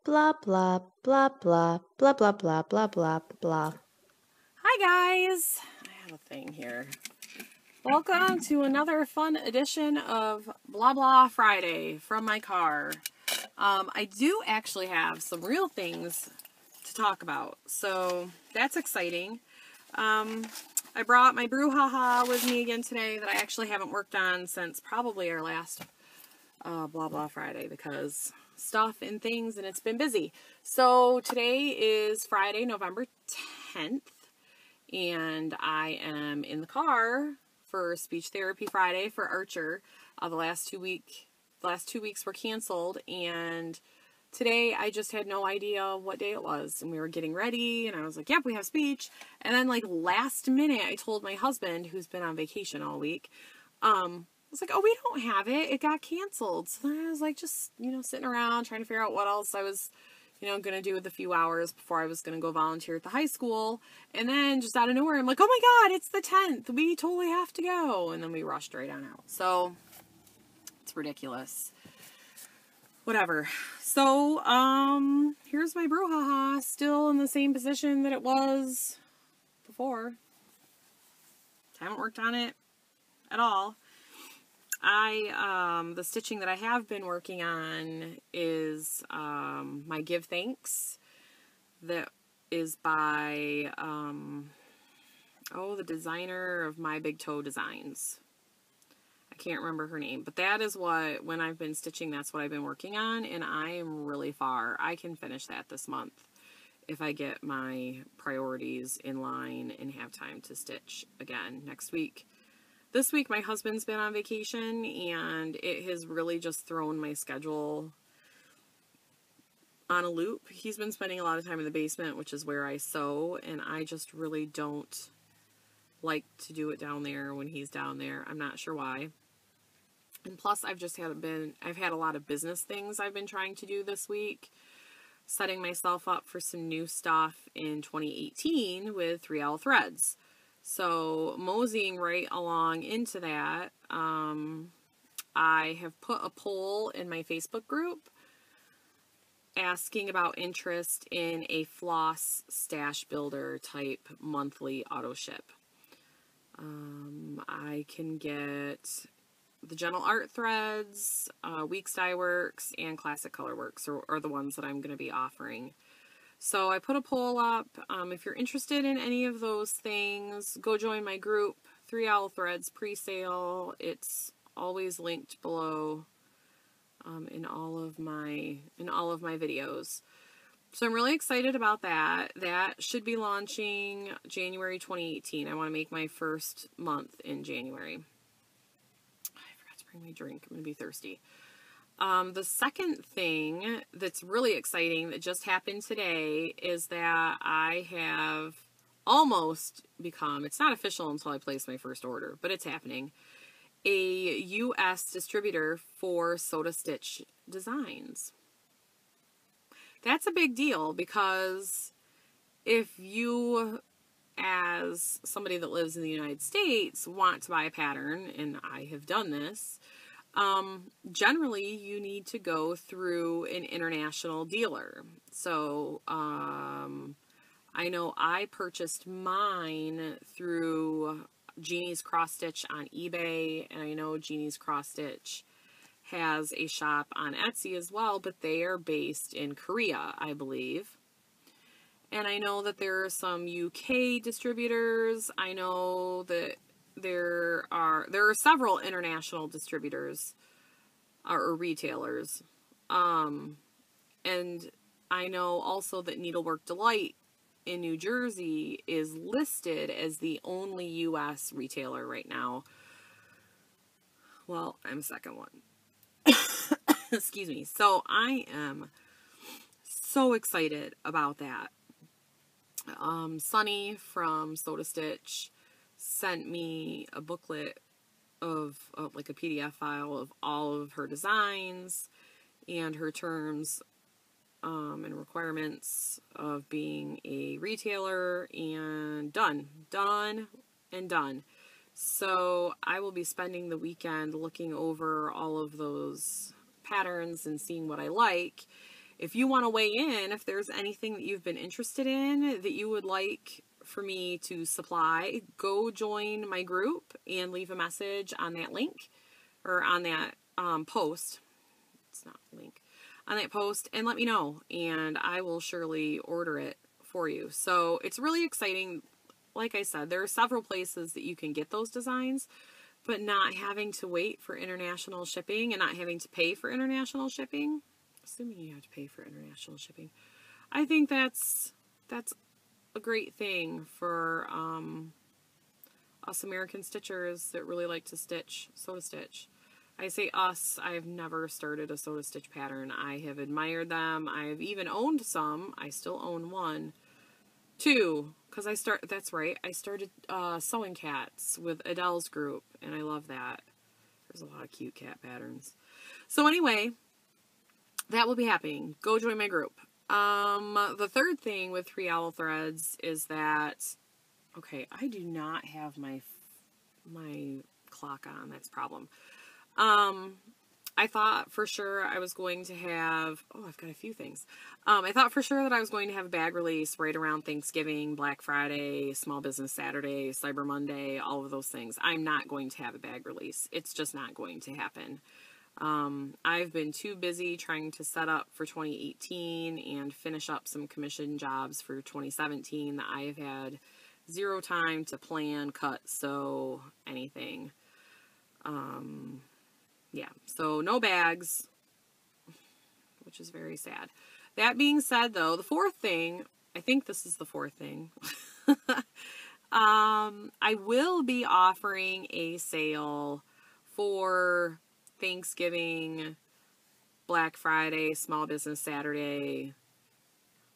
Blah blah blah blah blah blah blah blah blah blah. Hi guys! I have a thing here. Welcome to another fun edition of Blah Blah Friday from my car. I do actually have some real things to talk about, so that's exciting. I brought my brouhaha with me again today that I actually haven't worked on since probably our last Blah Blah Friday because stuff and things, and it's been busy. So today is Friday, November 10th. And I am in the car for Speech Therapy Friday for Archer. The last 2 weeks were canceled, and today I just had no idea what day it was, and we were getting ready, and I was like, yep, we have speech. And then like last minute, I told my husband, who's been on vacation all week, I was like, oh, we don't have it. It got canceled. So then I was like, just, sitting around trying to figure out what else I was going to do with a few hours before I was going to go volunteer at the high school. And then just out of nowhere, I'm like, oh my God, it's the 10th. We totally have to go. And then we rushed right on out. So it's ridiculous. Whatever. So, here's my brouhaha, still in the same position that it was before. Haven't worked on it at all. The stitching that I have been working on is, my Give Thanks, that is by, the designer of My Big Toe Designs. I can't remember her name, but that is when I've been stitching, that's what I've been working on, and I am really far. I can finish that this month if I get my priorities in line and have time to stitch again next week. This week, my husband's been on vacation, and it has really just thrown my schedule on a loop. He's been spending a lot of time in the basement, which is where I sew, and I just really don't like to do it down there when he's down there. I'm not sure why. And plus, I've had a lot of business things I've been trying to do this week, setting myself up for some new stuff in 2018 with 3L threads. So, moseying right along into that, I have put a poll in my Facebook group asking about interest in a floss stash builder type monthly auto ship. I can get the Gentle Art threads, Weeks Dye Works, and Classic Color Works are the ones that I'm going to be offering. So I put a poll up. If you're interested in any of those things, go join my group, 3L Threads pre-sale. It's always linked below in all of my videos. So I'm really excited about that. That should be launching January 2018. I want to make my first month in January. I forgot to bring my drink. I'm going to be thirsty. The second thing that's really exciting that just happened today is that I have almost become, it's not official until I place my first order, but it's happening, a U.S. distributor for Soda Stitch Designs. That's a big deal because if you, as somebody that lives in the United States, want to buy a pattern, and I have done this, generally you need to go through an international dealer. So, I know I purchased mine through Jeannie's Cross Stitch on eBay, and I know Jeannie's Cross Stitch has a shop on Etsy as well, but they are based in Korea, I believe. And I know that there are some UK distributors. I know that there are several international distributors or retailers. And I know also that Needlework Delight in New Jersey is listed as the only U.S. retailer right now. Well, I'm second one. Excuse me. So I am so excited about that. Sunny from Soda Stitch sent me a booklet of like a PDF file of all of her designs and her terms and requirements of being a retailer, and done. So I will be spending the weekend looking over all of those patterns and seeing what I like. if you want to weigh in, if there's anything that you've been interested in that you would like for me to supply, go join my group and leave a message on that link or on that post. It's not a link. On that post, and let me know, and I will surely order it for you. So it's really exciting. Like I said, there are several places that you can get those designs, but not having to wait for international shipping and not having to pay for international shipping. Assuming you have to pay for international shipping. I think that's a great thing for us American stitchers that really like to stitch, sew to stitch. I say us, I've never started a sew to stitch pattern. I have admired them. I've even owned some. I still own one. Two, because that's right, I started Sewing Cats with Adele's group, and I love that. There's a lot of cute cat patterns. So anyway, that will be happening. Go join my group. The third thing with 3 Owl Threads is that, okay, I do not have my clock on. That's a problem. I thought for sure I was going to have, I've got a few things. I thought for sure that I was going to have a bag release right around Thanksgiving, Black Friday, Small Business Saturday, Cyber Monday, all of those things. I'm not going to have a bag release. It's just not going to happen. I've been too busy trying to set up for 2018 and finish up some commission jobs for 2017 that I have had zero time to plan, cut, sew, anything. Yeah, so no bags, which is very sad. That being said, though, the fourth thing, I think this is the fourth thing. I will be offering a sale for Thanksgiving, Black Friday, Small Business Saturday,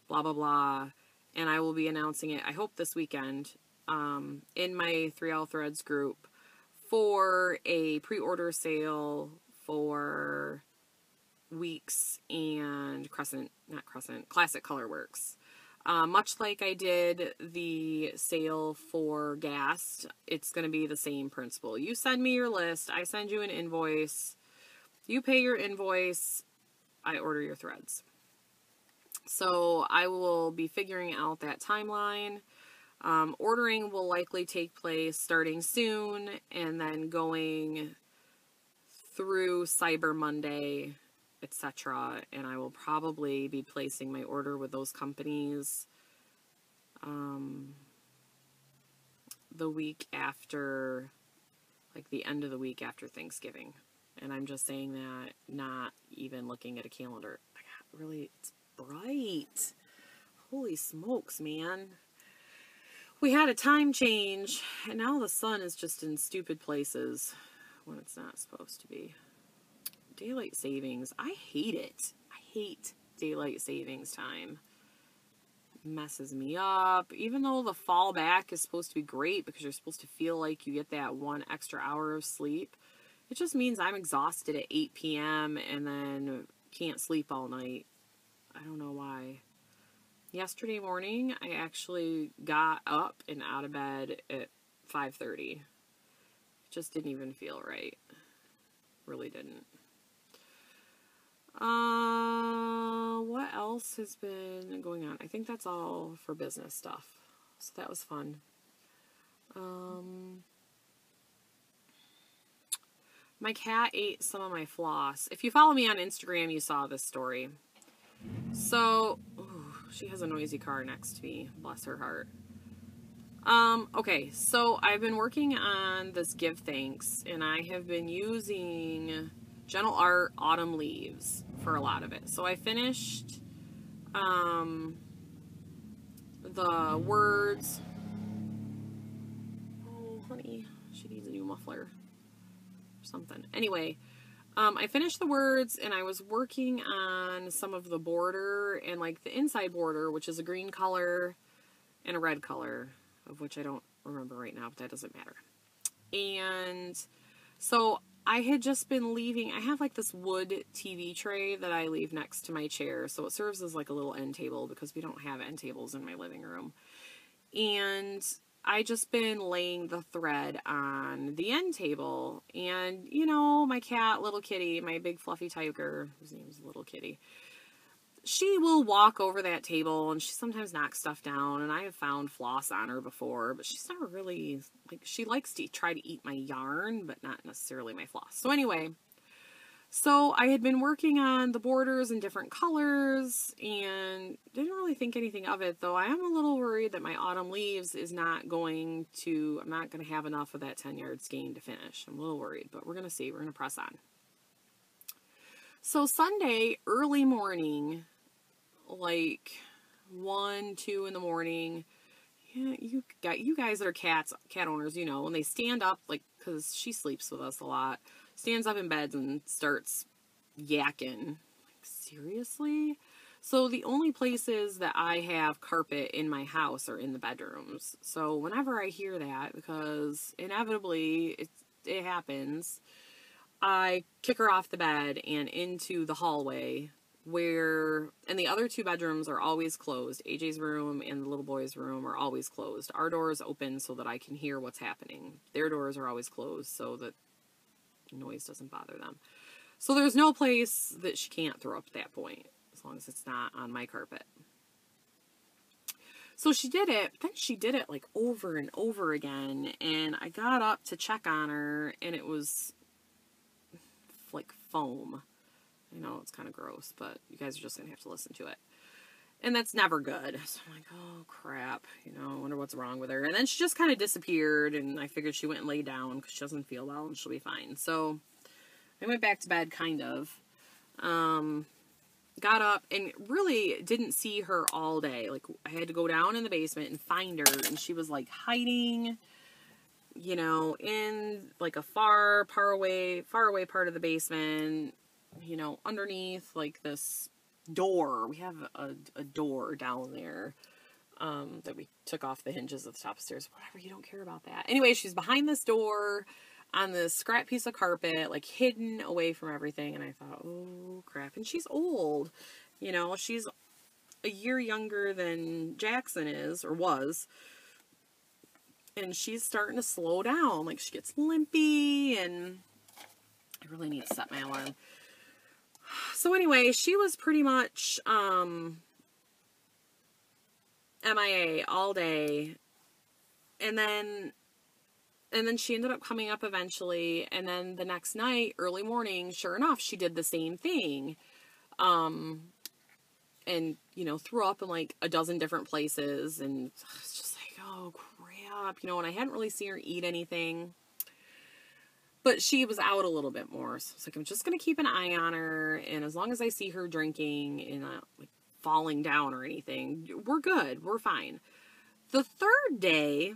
blah, blah, blah. And I will be announcing it, I hope this weekend, in my 3 Owl Threads group for a pre-order sale for Weeks and Classic Colorworks. Much like I did the sale for Gast, it's going to be the same principle. You send me your list, I send you an invoice, you pay your invoice, I order your threads. So I will be figuring out that timeline. Ordering will likely take place starting soon and then going through Cyber Monday, etc. And I will probably be placing my order with those companies the week after, like the end of the week after Thanksgiving. And I'm just saying that, not even looking at a calendar. Really, it's bright. Holy smokes, man. We had a time change, and now the sun is just in stupid places when it's not supposed to be. Daylight savings. I hate it. I hate daylight savings time. It messes me up. Even though the fall back is supposed to be great because you're supposed to feel like you get that 1 extra hour of sleep, it just means I'm exhausted at 8 p.m. and then can't sleep all night. I don't know why. Yesterday morning, I actually got up and out of bed at 5:30. It just didn't even feel right. Really didn't. What else has been going on? I think that's all for business stuff. So that was fun. My cat ate some of my floss. If you follow me on Instagram, you saw this story. So, she has a noisy car next to me. Bless her heart. Okay, so I've been working on this Give Thanks, and I have been using Gentle Art Autumn Leaves for a lot of it. So I finished the words. Oh, honey, she needs a new muffler or something. Anyway, I finished the words, and I was working on some of the border and like the inside border, which is a green color and a red color, of which I don't remember right now, but that doesn't matter. And so I had just been leaving, I have like this wood TV tray that I leave next to my chair, so it serves as like a little end table because we don't have end tables in my living room. And I just been laying the thread on the end table, and you know, my cat, Little Kitty, my big fluffy tiger, whose name is Little Kitty, she will walk over that table and she sometimes knocks stuff down, and I have found floss on her before, but she's never really, like, she likes to try to eat my yarn, but not necessarily my floss. So anyway, so I had been working on the borders in different colors and didn't really think anything of it, though I am a little worried that my autumn leaves is not going to, I'm not going to have enough of that 10-yard skein to finish. I'm a little worried, but we're going to see. We're going to press on. So Sunday, early morning, like 1, 2 in the morning, yeah, you guys that are cat owners, you know, when they stand up, like, because she sleeps with us a lot, stands up in bed and starts yakking. Like, seriously? So the only places that I have carpet in my house are in the bedrooms. So whenever I hear that, because inevitably it happens, I kick her off the bed and into the hallway and the other 2 bedrooms are always closed. AJ's room and the little boy's room are always closed. Our door is open so that I can hear what's happening. Their doors are always closed so that noise doesn't bother them. So there's no place that she can't throw up at that point, as long as it's not on my carpet. So she did it, but then she did it like over and over again, and I got up to check on her, and it was like foam. I know it's kind of gross, but you guys are just going to have to listen to it. And that's never good. So I'm like, oh, crap. You know, I wonder what's wrong with her. And then she just kind of disappeared, and I figured she went and laid down because she doesn't feel well and she'll be fine. So I went back to bed, kind of. Got up and really didn't see her all day. Like, I had to go down in the basement and find her, and she was, like, hiding, you know, in, like, a far away part of the basement, you know, underneath, like, this door. We have a door down there that we took off the hinges at the top of the stairs. Whatever, you don't care about that. Anyway, she's behind this door on this scrap piece of carpet, like, hidden away from everything. And I thought, oh, crap. And she's old. You know, she's a year younger than Jackson is, or was. And she's starting to slow down. Like, she gets limpy, and I really need to set my alarm. So anyway, she was pretty much MIA all day. And then she ended up coming up eventually. And then the next night, early morning, sure enough, she did the same thing. And, you know, threw up in like a dozen different places. And it's just like, oh, crap. You know, and I hadn't really seen her eat anything. But she was out a little bit more. So I was like, I'm just going to keep an eye on her. And as long as I see her drinking and not like falling down or anything, we're good. We're fine. The third day,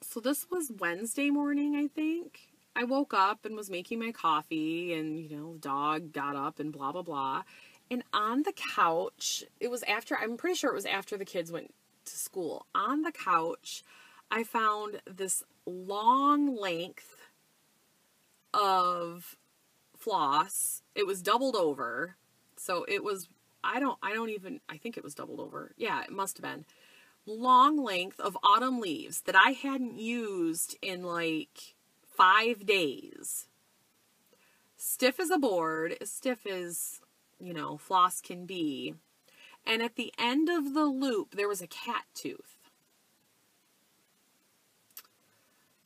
so this was Wednesday morning, I think. I woke up and was making my coffee, and, you know, the dog got up and blah, blah, blah. And on the couch, I'm pretty sure it was after the kids went to school. On the couch, I found this long length of floss. It was doubled over. So it was, I think it was doubled over. Yeah, it must have been. Long length of autumn leaves that I hadn't used in like 5 days. Stiff as a board, as stiff as, you know, floss can be. And at the end of the loop, there was a cat tooth.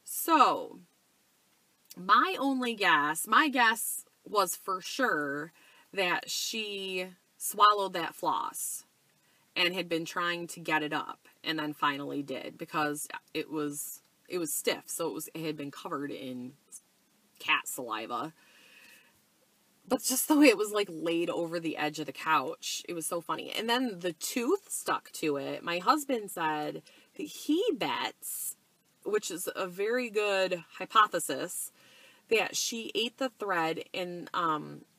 So my guess was for sure that she swallowed that floss and had been trying to get it up, and then finally did, because it was stiff, so it had been covered in cat saliva. But just the way it was like laid over the edge of the couch, it was so funny. And then the tooth stuck to it. My husband said that he bets, which is a very good hypothesis, that she ate the thread and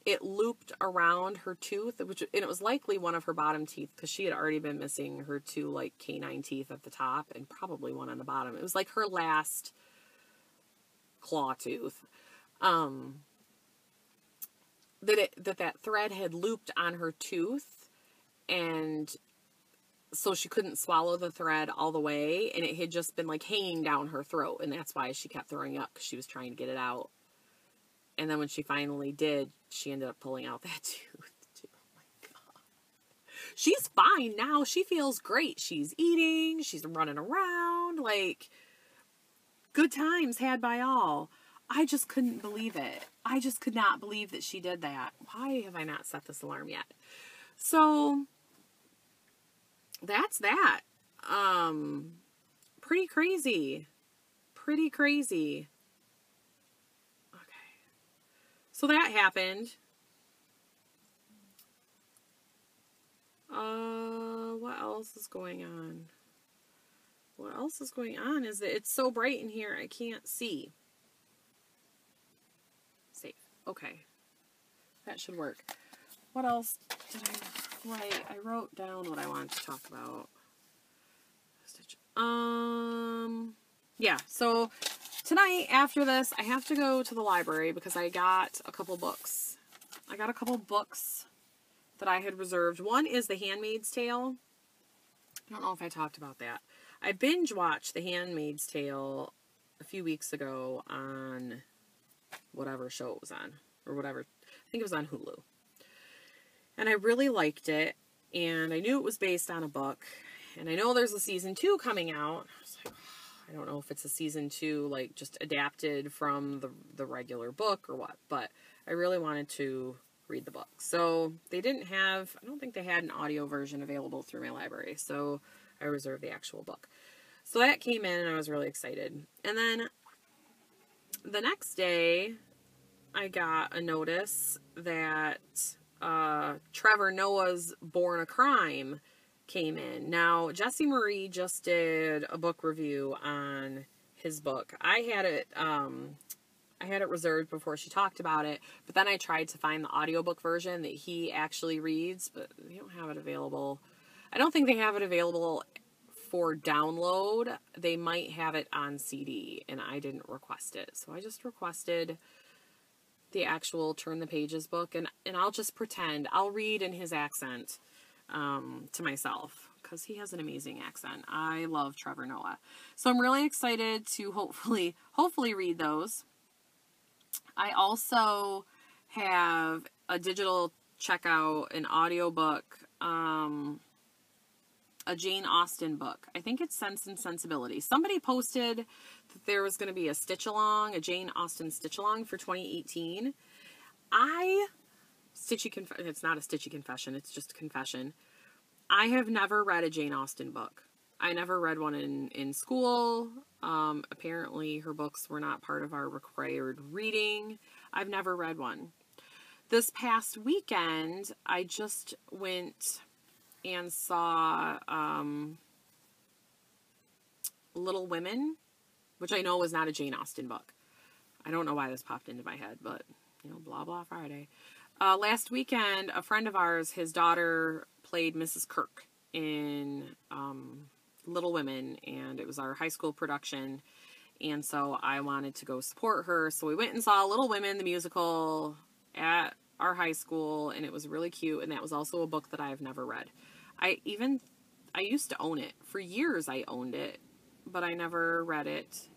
it looped around her tooth, and it was likely one of her bottom teeth, because she had already been missing her 2 like canine teeth at the top and probably one on the bottom. It was like her last claw tooth. That thread had looped on her tooth, and so she couldn't swallow the thread all the way, and it had just been like hanging down her throat, and that's why she kept throwing up, because she was trying to get it out. And then when she finally did, she ended up pulling out that tooth too. Oh my God. she's fine now. She feels great. She's eating. She's running around. Like, good times had by all. I just couldn't believe it. I just could not believe that she did that. Why have I not set this alarm yet? So, that's that. Pretty crazy. Pretty crazy. Okay. So that happened. What else is going on? What else is going on is that it's so bright in here I can't see. Safe. Okay. That should work. What else did I write? I wrote down what I wanted to talk about. Yeah, so tonight after this, I have to go to the library because I got a couple books. I got a couple books that I had reserved. One is The Handmaid's Tale. I don't know if I talked about that. I binge watched The Handmaid's Tale a few weeks ago on whatever show it was on, or whatever. I think it was on Hulu. And I really liked it, and I knew it was based on a book, and I know there's a season 2 coming out. I was like, I don't know if it's a season 2, like, just adapted from the regular book or what, but I really wanted to read the book. So they didn't have, I don't think they had an audio version available through my library, so I reserved the actual book. So that came in, and I was really excited. And then the next day, I got a notice that Trevor Noah's Born a Crime came in. Now, Jessie Marie just did a book review on his book. I had it reserved before she talked about it, but then I tried to find the audiobook version that he actually reads, but they don't have it available. I don't think they have it available for download. They might have it on CD, and I didn't request it. So I just requested the actual Turn the Pages book, and I'll just pretend I'll read in his accent to myself, because he has an amazing accent. I love Trevor Noah. So I'm really excited to hopefully read those. I also have a digital checkout, an audiobook, a Jane Austen book. I think it's Sense and Sensibility. Somebody posted that there was going to be a stitch-along, a Jane Austen stitch-along for 2018. It's not a stitchy confession, it's just a confession. I have never read a Jane Austen book. I never read one in school. Apparently her books were not part of our required reading. I've never read one. This past weekend, I just went and saw Little Women, which I know was not a Jane Austen book. I don't know why this popped into my head, but, blah, blah, Friday. Last weekend, a friend of ours, his daughter played Mrs. Kirk in Little Women, and it was our high school production, and so I wanted to go support her, so we went and saw Little Women, the musical, at our high school, and it was really cute, and that was also a book that I've never read. I used to own it. For years I owned it, but I never read it.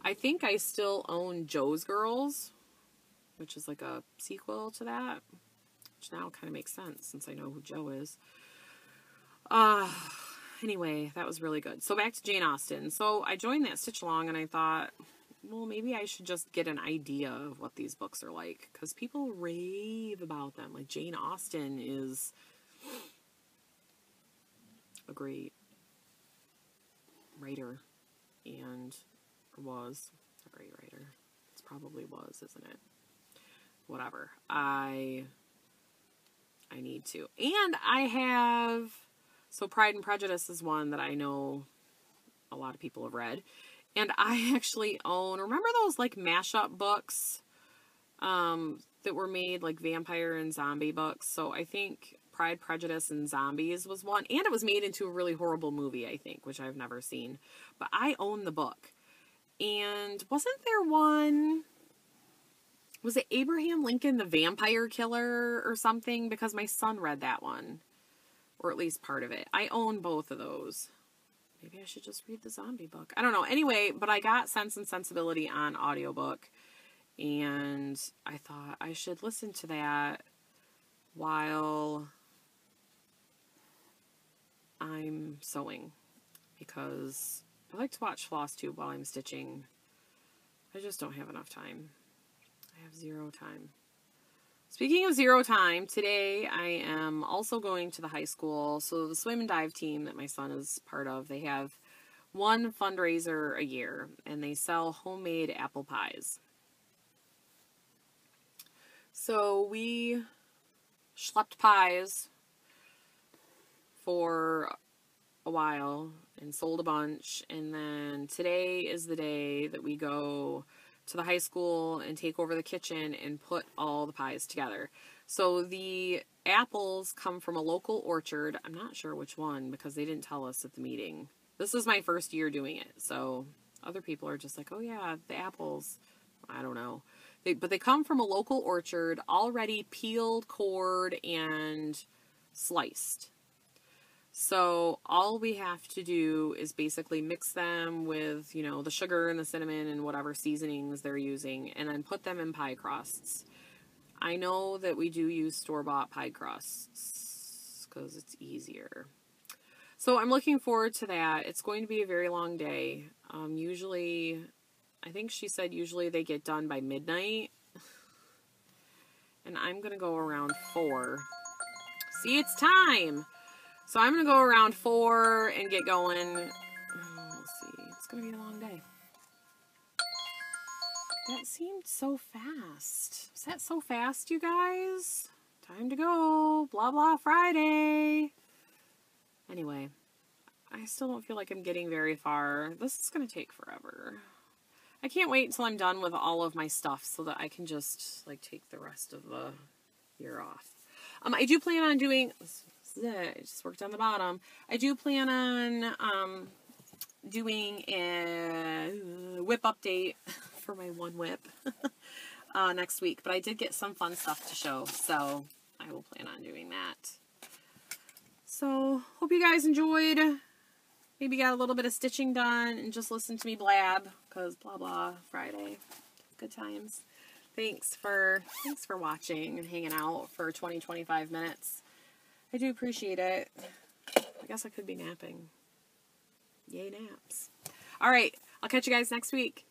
I think I still own Joe's Girls, which is like a sequel to that, which now kind of makes sense since I know who Joe is. Anyway, that was really good. So back to Jane Austen. So I joined that stitch along, and I thought, well, maybe I should just get an idea of what these books are like, because people rave about them. Like, Jane Austen is a great writer, and was a great writer. It probably was, isn't it? Whatever. I need to. And I have, so Pride and Prejudice is one that I know a lot of people have read. And I actually own, remember those like mashup books that were made, like vampire and zombie books? So I think Pride, Prejudice, and Zombies was one. And it was made into a really horrible movie, I think, which I've never seen. But I own the book. And wasn't there one, was it Abraham Lincoln, the Vampire Killer or something? Because my son read that one. Or at least part of it. I own both of those. Maybe I should just read the zombie book. I don't know. Anyway, but I got Sense and Sensibility on audiobook. And I thought I should listen to that while I'm sewing, because I like to watch Flosstube while I'm stitching. I just don't have enough time. I have zero time. Speaking of zero time, today I am also going to the high school. So the swim and dive team that my son is part of, they have one fundraiser a year, and they sell homemade apple pies. So we schlepped pies for a while and sold a bunch, and then today is the day that we go to the high school and take over the kitchen and put all the pies together. So the apples come from a local orchard. I'm not sure which one because they didn't tell us at the meeting. This is my first year doing it, so other people are just like, oh yeah, the apples. I don't know. But they come from a local orchard, already peeled, cored, and sliced. So all we have to do is basically mix them with, you know, the sugar and the cinnamon and whatever seasonings they're using, and then put them in pie crusts. I know that we do use store-bought pie crusts because it's easier. So I'm looking forward to that. It's going to be a very long day. Usually, I think she said usually they get done by midnight. And I'm going to go around 4. See, it's time! So I'm going to go around 4 and get going. We'll see. It's going to be a long day. That seemed so fast. Is that so fast, you guys? Time to go. Blah, blah, Friday. Anyway, I still don't feel like I'm getting very far. This is going to take forever. I can't wait until I'm done with all of my stuff so that I can just, like, take the rest of the year off. I do plan on doing... I just worked on the bottom. I do plan on doing a whip update for my one whip next week. But I did get some fun stuff to show, so I will plan on doing that. So, hope you guys enjoyed. Maybe got a little bit of stitching done and just listen to me blab, because blah blah Friday. Good times. Thanks for watching and hanging out for 20-25 minutes. I do appreciate it. I guess I could be napping. Yay, naps. All right. I'll catch you guys next week.